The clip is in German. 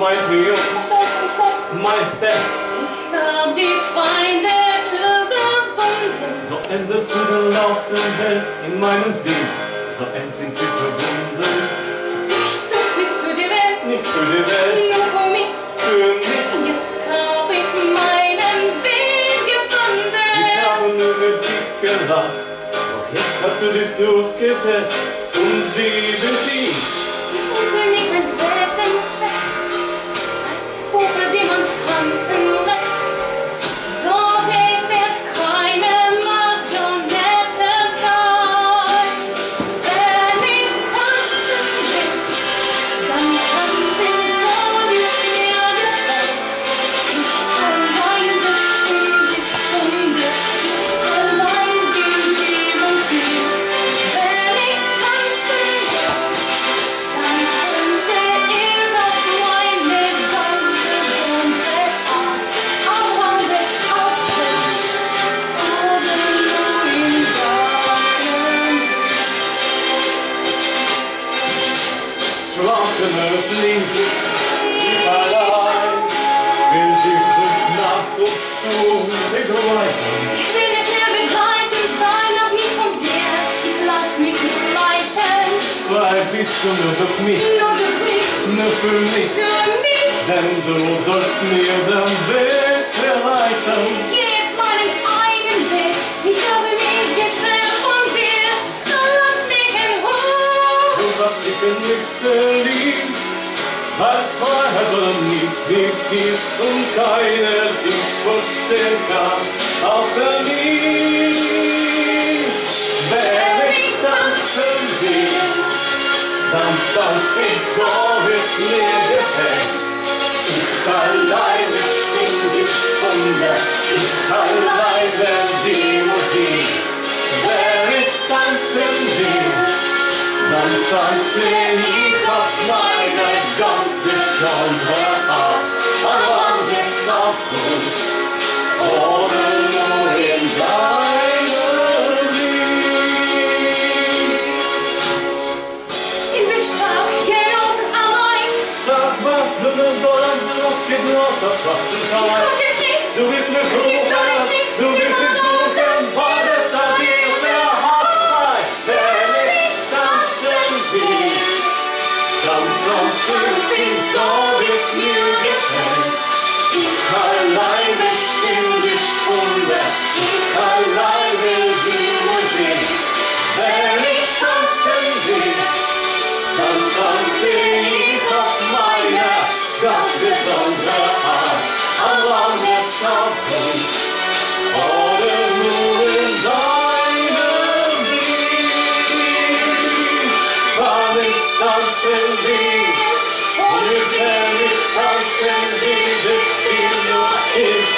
mein Trio, mein Fest. Ich hab die Feinde überwunden. So endest du den Lauf der Welt in meinem Sinn. So end sind wir verbunden. Ich tu's nicht für die Welt, Nicht für die Welt, nur für mich. für mich. Und jetzt hab ich meinen Weg gefunden. Die haben über dich gelacht, doch jetzt hast du dich durchgesetzt und sie besiegt. Sie konnte mich entwerten fest, als Puppe, die man tanzen lässt. Doch ich werd keine Marionette sein. Wenn ich tanzen will, dann tanze ich so, wie's mir gefällt. Ich allein bestimm die Stunde, ich allein bin die Musik. Wenn ich tanzen will, dann tanze ich auf meine ganz gesunde Art. Auch an des Hauptes oder nur in deinem Schlafene Fliege, ich allein, will dich durch Nacht und Sturm begleiten. Ich will nicht mehr begleitet sein, auch nicht von dir. Ich lass mich nicht leiten, Frei bist du nur durch mich, nur durch mich, nur für mich. für mich. Denn du sollst mir den Weg bereiten. Geh jetzt meinen eigenen Weg. Ich habe mich getrennt von dir. Dann lass mich in Ruhe. Du hast dich in mich verliebt, was Freiheit oder nicht gibt und keiner dich verstehen kann, außer mir. Wenn ich tanzen will, dann tanz ich so, wie's mir gefällt. Ich allein bestimm die Stunde, ich alleine die Musik. Wenn ich tanzen will, dann tanze ich auf meine ganz besondere Art. An des Abgrunds oder nur in deinem Lied. Ich bin stark genug allein. Sag, was du nun so lang druckgenuss auf schwarzen Schein. Komm dich nicht. Du bist mir Vergiss doch Kuchen, nicht, du bist mir Kuchen, weil es an dir der Hass sei. Wenn ich tanzen will, dann tanze ich so, wie's mir gefällt. Ich allein bestimm die Stunde, ich allein will die Musik. Wenn ich tanzen will, dann tanze ich auf meine ganz besondere Art. Am Rand des Abgrunds oder nur in deinem Blick. Wann ich tanzen will und wenn ich tanzen will, das Spiel nur ist.